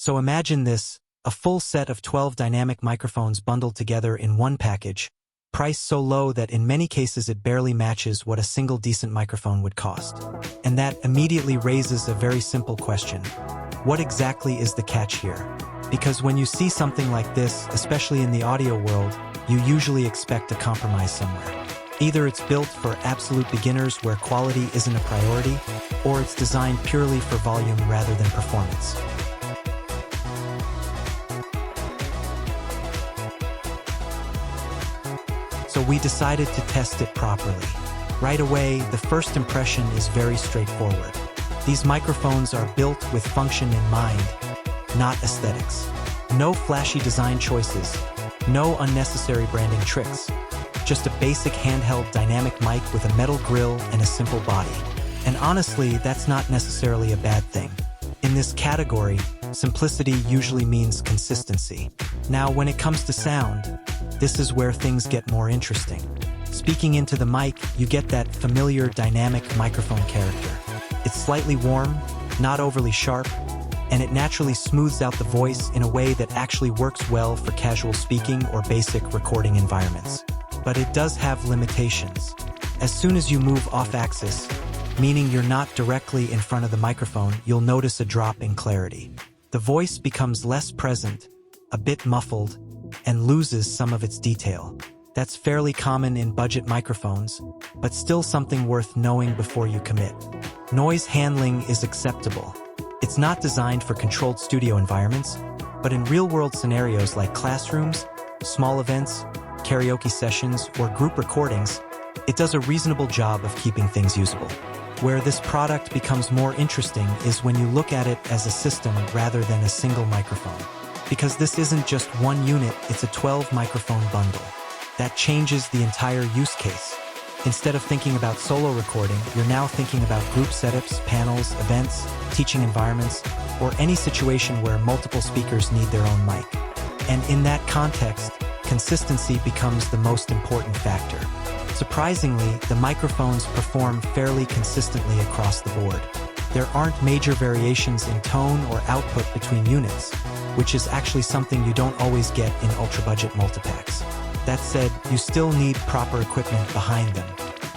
So imagine this, a full set of 12 dynamic microphones bundled together in one package, priced so low that in many cases it barely matches what a single decent microphone would cost. And that immediately raises a very simple question. What exactly is the catch here? Because when you see something like this, especially in the audio world, you usually expect a compromise somewhere. Either it's built for absolute beginners where quality isn't a priority, or it's designed purely for volume rather than performance. So we decided to test it properly. Right away, the first impression is very straightforward. These microphones are built with function in mind, not aesthetics. No flashy design choices, no unnecessary branding tricks. Just a basic handheld dynamic mic with a metal grill and a simple body. And honestly, that's not necessarily a bad thing. In this category, simplicity usually means consistency. Now, when it comes to sound, this is where things get more interesting. Speaking into the mic, you get that familiar dynamic microphone character. It's slightly warm, not overly sharp, and it naturally smooths out the voice in a way that actually works well for casual speaking or basic recording environments. But it does have limitations. As soon as you move off-axis, meaning you're not directly in front of the microphone, you'll notice a drop in clarity. The voice becomes less present, a bit muffled, and loses some of its detail. That's fairly common in budget microphones, but still something worth knowing before you commit. Noise handling is acceptable. It's not designed for controlled studio environments, but in real-world scenarios like classrooms, small events, karaoke sessions, or group recordings, it does a reasonable job of keeping things usable. Where this product becomes more interesting is when you look at it as a system rather than a single microphone. Because this isn't just one unit, it's a 12 microphone bundle. That changes the entire use case. Instead of thinking about solo recording, you're now thinking about group setups, panels, events, teaching environments, or any situation where multiple speakers need their own mic. And in that context, consistency becomes the most important factor. Surprisingly, the microphones perform fairly consistently across the board. There aren't major variations in tone or output between units, which is actually something you don't always get in ultra-budget multipacks. That said, you still need proper equipment behind them.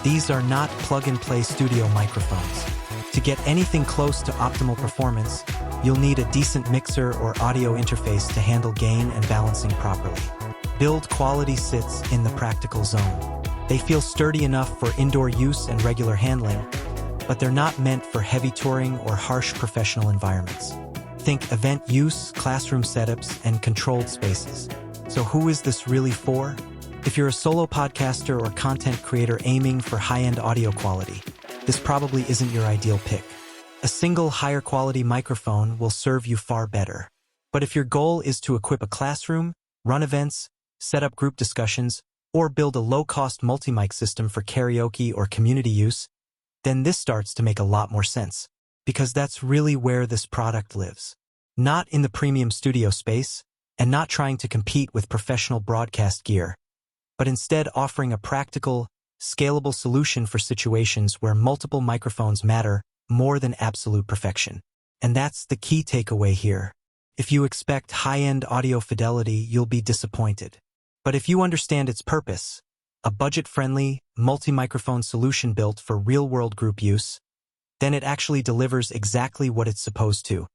These are not plug-and-play studio microphones. To get anything close to optimal performance, you'll need a decent mixer or audio interface to handle gain and balancing properly. Build quality sits in the practical zone. They feel sturdy enough for indoor use and regular handling, but they're not meant for heavy touring or harsh professional environments. Think event use, classroom setups, and controlled spaces. So who is this really for? If you're a solo podcaster or content creator aiming for high-end audio quality, this probably isn't your ideal pick. A single higher quality microphone will serve you far better. But if your goal is to equip a classroom, run events, set up group discussions, or build a low-cost multi-mic system for karaoke or community use, then this starts to make a lot more sense. Because that's really where this product lives. Not in the premium studio space, and not trying to compete with professional broadcast gear, but instead offering a practical, scalable solution for situations where multiple microphones matter more than absolute perfection. And that's the key takeaway here. If you expect high-end audio fidelity, you'll be disappointed. But if you understand its purpose, a budget-friendly, multi-microphone solution built for real-world group use, then it actually delivers exactly what it's supposed to.